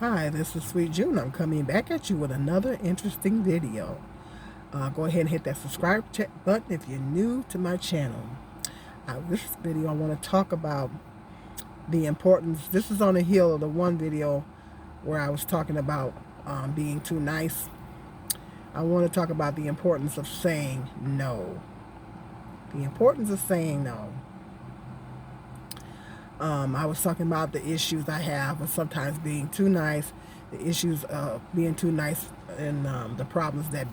Hi, this is Sweet June. I'm coming back at you with another interesting video. Go ahead and hit that subscribe button if you're new to my channel. This video I want to talk about the importance. This is on the heel of the one video where I was talking about being too nice. I want to talk about the importance of saying no. The importance of saying no. I was talking about the issues I have with sometimes being too nice, the issues of being too nice, and the problems that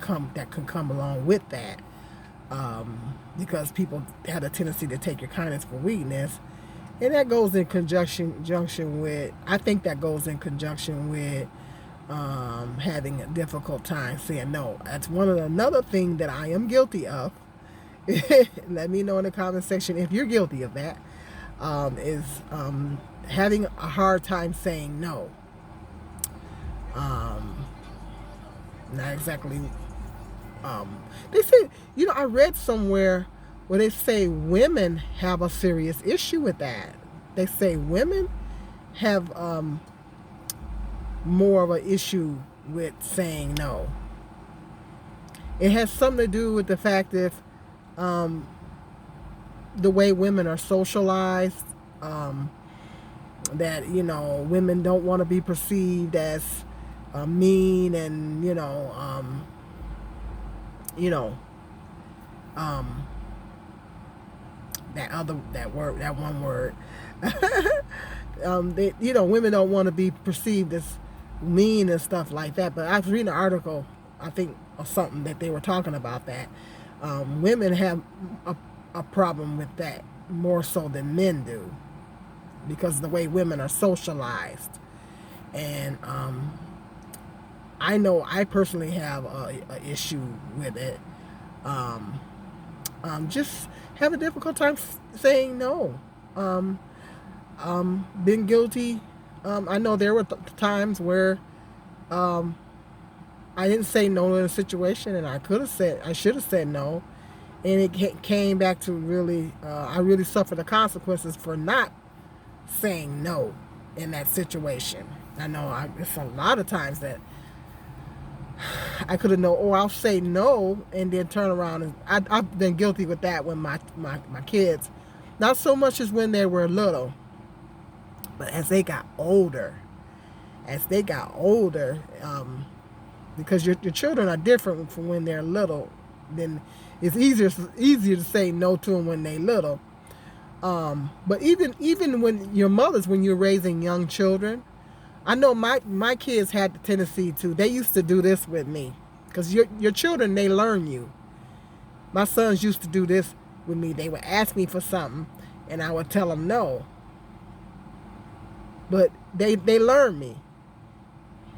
can come along with that. Because people have a tendency to take your kindness for weakness, and that goes in conjunction with. I think that goes in conjunction with having a difficult time saying no. That's another thing that I am guilty of. Let me know in the comment section if you're guilty of that. Is having a hard time saying no. Not exactly. They say, I read somewhere where they say women have a serious issue with that. They say women have more of an issue with saying no. It has something to do with the fact that the way women are socialized, that women don't want to be perceived as mean, and that one word. Women don't want to be perceived as mean and stuff like that. But I was reading an article, I think, or something that they were talking about that women have a problem with that more so than men do, because of the way women are socialized. And I know I personally have a issue with it. Just have a difficult time saying no. Been guilty. I know there were times where I didn't say no in a situation, and I should have said no, and it came back to really, I really suffered the consequences for not saying no in that situation. I know it's a lot of times that I could have known, I'll say no and then turn around, and I've been guilty with that when my kids, not so much as when they were little, but as they got older, because your children are different from when they're little. Then it's easier to say no to them when they're little. But even when when you're raising young children, I know my kids had the tendency to. They used to do this with me, because your children, they learn you. My sons used to do this with me. They would ask me for something, and I would tell them no. But they learn me.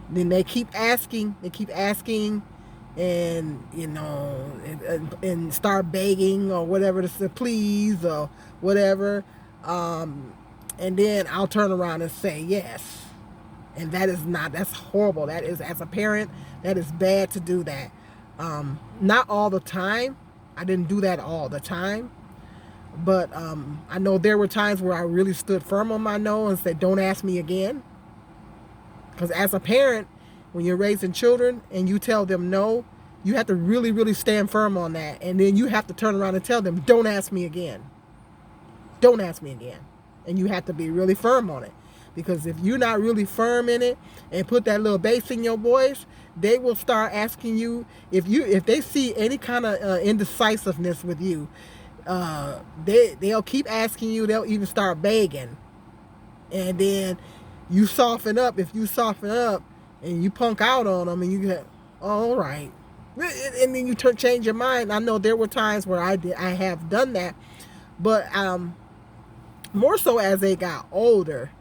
Then they keep asking, and and start begging or whatever to say, please, or whatever, and then I'll turn around and say yes, and that's horrible. That is, as a parent, that is bad to do that. Not all the time. I didn't do that all the time, but I know there were times where I really stood firm on my no and said, don't ask me again. Because as a parent, when you're raising children and you tell them no, you have to really, really stand firm on that. And then you have to turn around and tell them, don't ask me again. Don't ask me again. And you have to be really firm on it. Because if you're not really firm in it and put that little bass in your voice, they will start asking you, if they see any kind of indecisiveness with you, they'll keep asking you. They'll even start begging. And then you soften up. If you soften up and you punk out on them, and you get, all right, and then you change your mind. I know there were times where I have done that, but more so as they got older,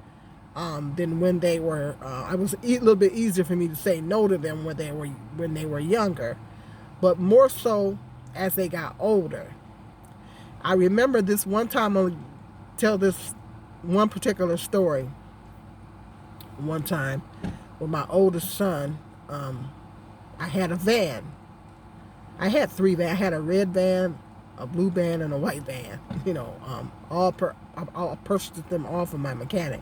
than when they were. It was a little bit easier for me to say no to them when they were younger, but more so as they got older. I remember this one time. I'll tell this one particular story. One time with my oldest son, I had a van. I had 3 vans. I had a red van, a blue van, and a white van. I purchased them all from my mechanic.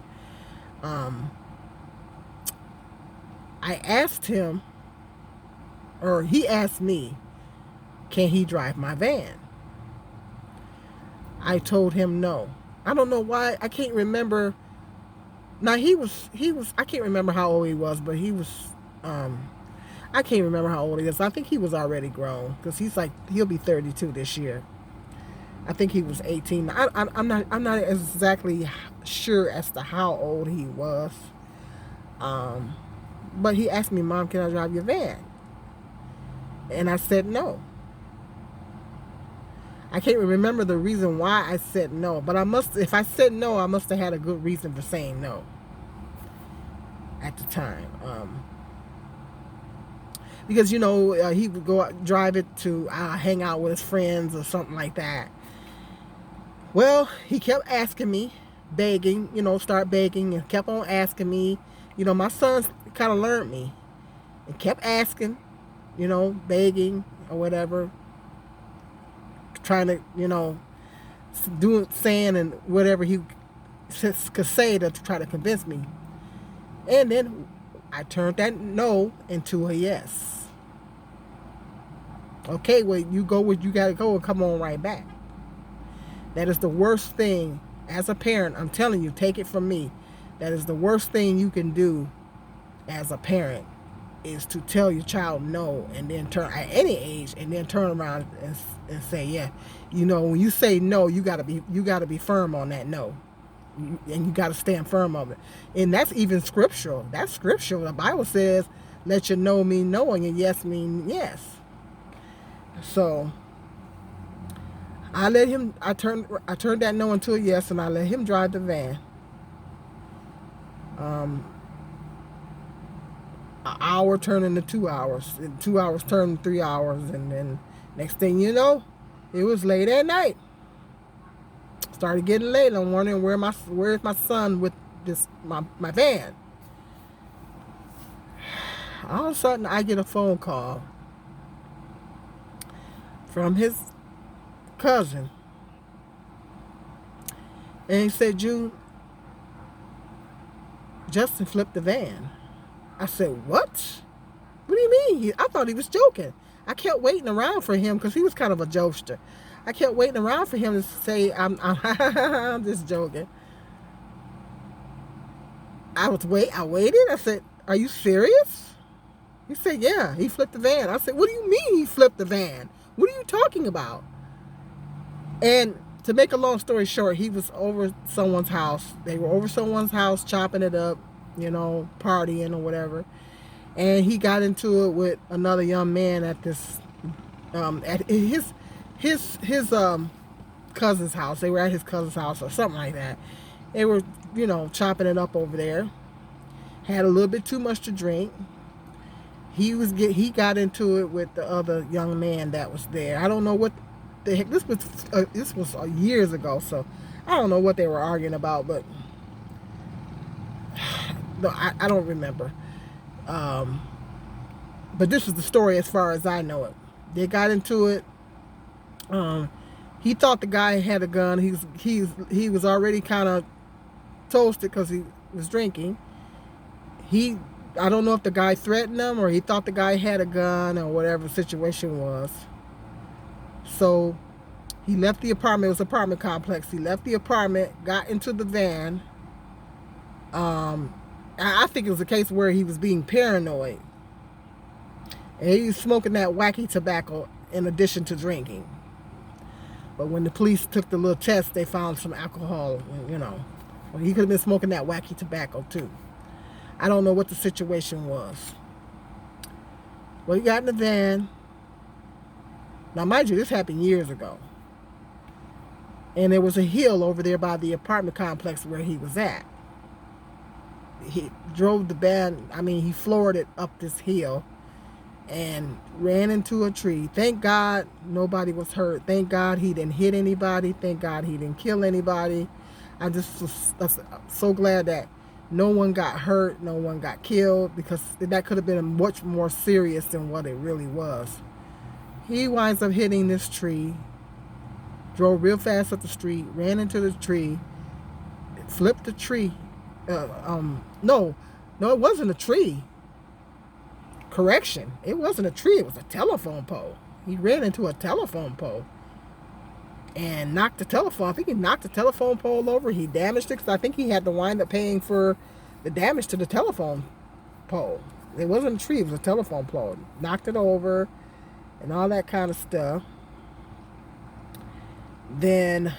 I asked him, or he asked me, can he drive my van? I told him no. I don't know why. I can't remember. Now he was, I can't remember how old he was, but he was, I can't remember how old he is. I think he was already grown because he'll be 32 this year. I think he was 18. I'm not exactly sure as to how old he was. But he asked me, Mom, can I drive your van? And I said no. I can't remember the reason why I said no, but if I said no, I must have had a good reason for saying no at the time. Because, he would go out, drive it to hang out with his friends or something like that. Well, he kept asking me, begging, start begging, and kept on asking me. My sons kind of learned me and kept asking, begging or whatever, trying to, saying and whatever he could say to try to convince me. And then I turned that no into a yes. Okay, well, you go where you got to go and come on right back. That is the worst thing as a parent. I'm telling you, take it from me. That is the worst thing you can do as a parent, is to tell your child no, and then turn at any age, and then turn around and say, yeah, when you say no, you gotta be firm on that no, and you gotta stand firm on it. And that's even scriptural. That's scriptural. The Bible says, "Let your no mean no, and your yes mean yes." So I turned that no into a yes, and I let him drive the van. An hour turned into 2 hours, and 2 hours turned into 3 hours, and then next thing you know, it was late at night. Started getting late. I'm wondering where's my son with my van. All of a sudden, I get a phone call from his cousin, and he said, June, Justin flipped the van. I said, what? What do you mean? I thought he was joking. I kept waiting around for him because he was kind of a jokester. I kept waiting around for him to say, I'm just joking. I waited. I said, are you serious? He said, yeah, he flipped the van. I said, what do you mean he flipped the van? What are you talking about? And to make a long story short, he was over someone's house. They were over someone's house chopping it up, partying or whatever. And he got into it with another young man at this, at his cousin's house. They were at his cousin's house or something like that. They were, chopping it up over there. Had a little bit too much to drink. He got into it with the other young man that was there. I don't know what the heck. This was years ago, so I don't know what they were arguing about, but no, I don't remember. But this is the story as far as I know it. They got into it. He thought the guy had a gun. He was already kind of toasted because he was drinking. I don't know if the guy threatened him or he thought the guy had a gun or whatever the situation was. So he left the apartment. It was an apartment complex. He left the apartment, got into the van. I think it was a case where he was being paranoid. And he was smoking that wacky tobacco in addition to drinking. But when the police took the little test, they found some alcohol, Well, he could have been smoking that wacky tobacco too. I don't know what the situation was. Well, he got in the van. Now, mind you, this happened years ago. And there was a hill over there by the apartment complex where he was at. He drove the van, he floored it up this hill and ran into a tree. Thank God nobody was hurt. Thank God he didn't hit anybody. Thank God he didn't kill anybody. I just was so glad that no one got hurt, no one got killed, because that could have been much more serious than what it really was. He winds up hitting this tree, drove real fast up the street, ran into the tree, flipped the tree. No, it wasn't a tree. correction, it wasn't a tree, it was a telephone pole. He ran into a telephone pole and knocked the telephone. I think he knocked the telephone pole over. He damaged it because I think he had to wind up paying for the damage to the telephone pole. It wasn't a tree, it was a telephone pole. Knocked it over and all that kind of stuff. Then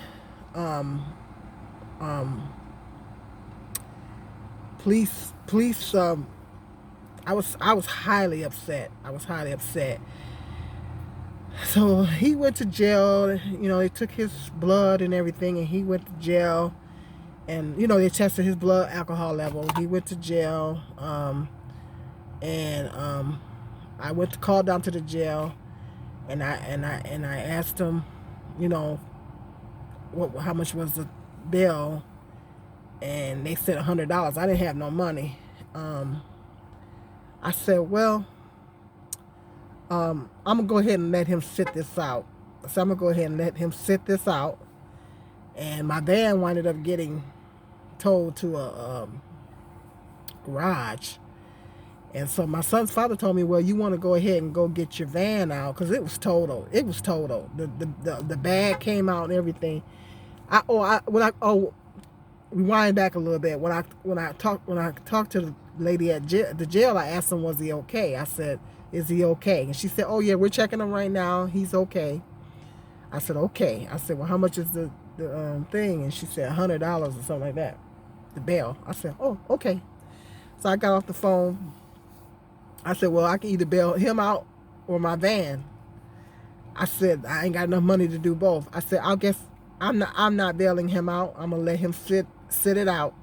police I was highly upset. So he went to jail. They took his blood and everything, and he went to jail. And they tested his blood alcohol level. He went to jail. I went to call down to the jail, and I asked him, how much was the bill, and they said $100. I didn't have no money. I said, well, I'm gonna go ahead and let him sit this out. So I'm gonna go ahead and let him sit this out. And my van winded up getting towed to a garage. And so my son's father told me, well, you want to go ahead and go get your van out because it was total. The bag came out and everything. Rewind back a little bit. When I talked to the lady at the jail, I asked him, was he okay? I said, is he okay? And she said, oh yeah, we're checking him right now. He's okay. I said, okay. I said, well, how much is the thing? And she said $100 or something like that, the bail. I said, oh, okay. So I got off the phone. I said, well, I can either bail him out or my van. I said, I ain't got enough money to do both. I said, I guess I'm not bailing him out. I'm gonna let him sit it out,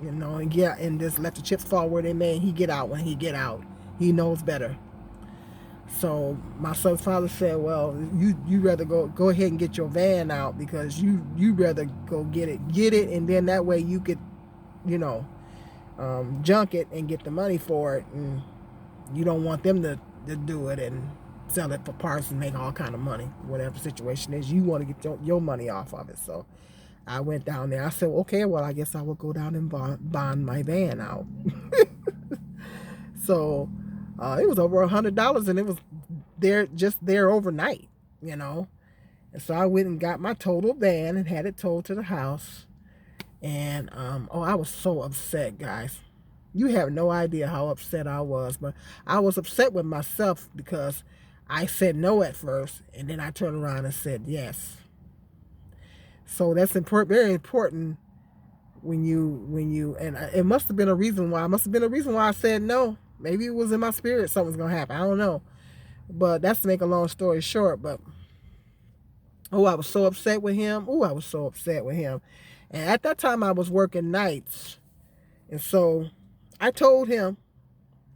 and just let the chips fall where they may. And he get out when he get out. He knows better. So my son's father said, well, you rather go ahead and get your van out because you rather go get it, and then that way you could, junk it and get the money for it, and you don't want them to do it and sell it for parts and make all kind of money. Whatever the situation is, you want to get your money off of it. So I went down there. I said, okay, well, I guess I will go down and bond my van out. So it was over $100, and it was there overnight, And so I went and got my total van and had it towed to the house. And I was so upset, guys. You have no idea how upset I was, but I was upset with myself because I said no at first, and then I turned around and said yes. So that's very important when you and it must have been a reason why. I said no. Maybe it was in my spirit something's gonna happen. I don't know, but that's to make a long story short. But I was so upset with him. And at that time I was working nights, and so I told him.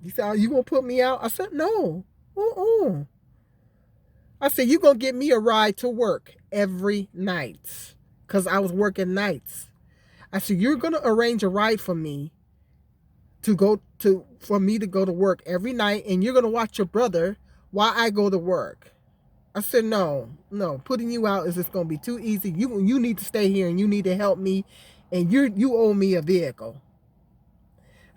He said, "Are you gonna put me out?" I said, "No. I said, "You gonna get me a ride to work every night," because I was working nights. I said, "You're gonna arrange a ride for me for me to go to work every night, and you're gonna watch your brother while I go to work." I said, "No, putting you out is just gonna be too easy. You need to stay here and you need to help me, and you owe me a vehicle."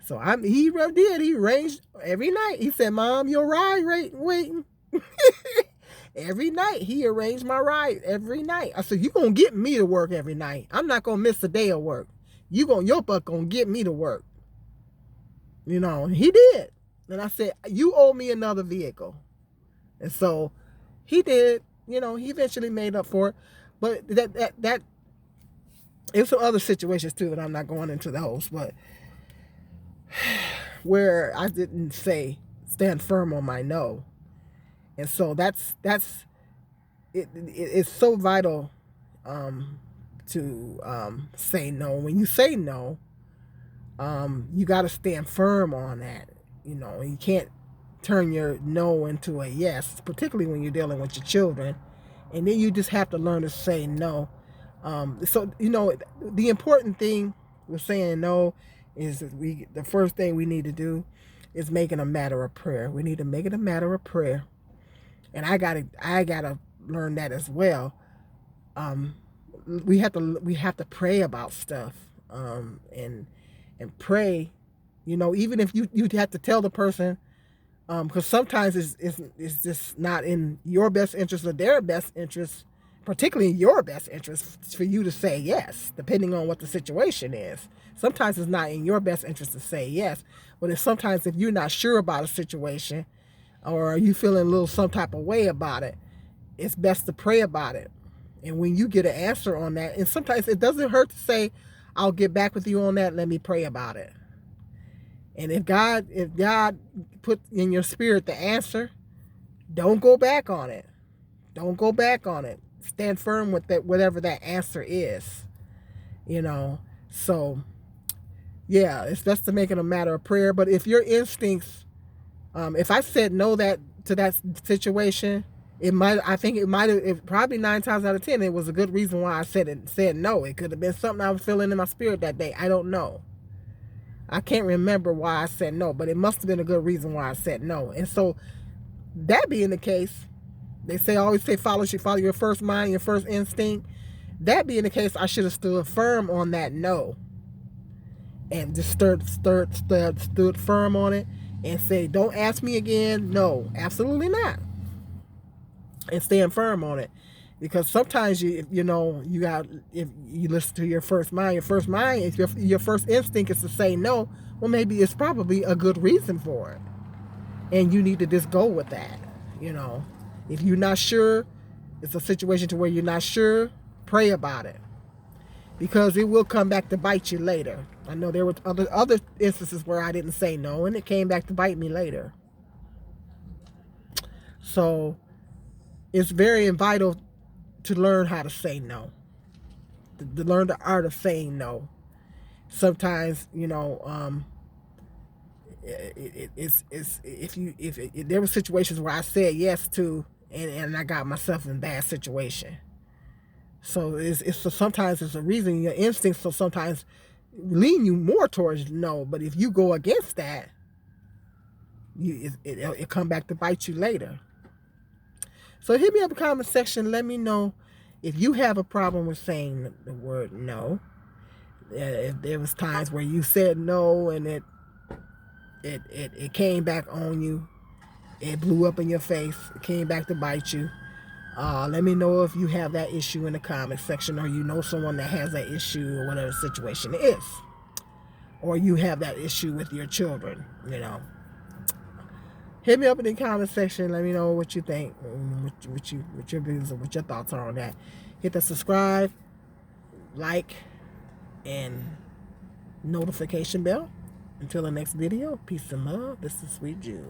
So he did. He arranged every night. He said, "Mom, your ride waiting." Every night he arranged my ride every night. I said, "You gonna get me to work every night. I'm not gonna miss a day of work. Your butt gonna get me to work." He did. And I said, "You owe me another vehicle." And so he did. He eventually made up for it. But that there's some other situations too that I'm not going into those, but where I didn't stand firm on my no. And so that's it's so vital to say no. When you say no, you got to stand firm on that. You can't turn your no into a yes, particularly when you're dealing with your children. And then you just have to learn to say no. So the important thing with saying no is the first thing we need to do is make it a matter of prayer. We need to make it a matter of prayer. And I gotta learn that as well. We have to pray about stuff, and pray. Even if you have to tell the person, Because sometimes it's just not in your best interest or their best interest, particularly in your best interest, for you to say yes, depending on what the situation is. Sometimes it's not in your best interest to say yes, but sometimes if you're not sure about a situation, or you feeling a little some type of way about it, it's best to pray about it. And when you get an answer on that, and sometimes it doesn't hurt to say, I'll get back with you on that, let me pray about it. And if God put in your spirit the answer, don't go back on it. Don't go back on it. Stand firm with that, whatever that answer is. You know. So yeah, it's best to make it a matter of prayer. But if your instincts, if I said no to that situation, I think it might have, probably 9 times out of 10, it was a good reason why I said no. It could have been something I was feeling in my spirit that day. I don't know. I can't remember why I said no, but it must have been a good reason why I said no. And so, that being the case, they always say follow your first mind, your first instinct. That being the case, I should have stood firm on that no, and just stood firm on it, and say, don't ask me again. No, absolutely not, and stand firm on it. Because sometimes if you listen to your first mind, if your first instinct is to say no, well, maybe it's probably a good reason for it, and you need to just go with that. If you're not sure, it's a situation to where you're not sure, pray about it, because it will come back to bite you later. I know there were other instances where I didn't say no, and it came back to bite me later. So it's very vital to learn how to say no, to learn the art of saying no. Sometimes, if there were situations where I said yes to, and I got myself in a bad situation. So sometimes it's a reason your instincts will sometimes lean you more towards no, but if you go against that, it'll come back to bite you later. So hit me up in the comment section. Let me know if you have a problem with saying the word no. If there was times where you said no and it came back on you, it blew up in your face, it came back to bite you. Let me know if you have that issue in the comment section, or you know someone that has that issue, or whatever the situation is, or you have that issue with your children. Hit me up in the comment section. Let me know what you think, what your views or what your thoughts are on that. Hit the subscribe, like, and notification bell. Until the next video, peace and love. This is Sweet June.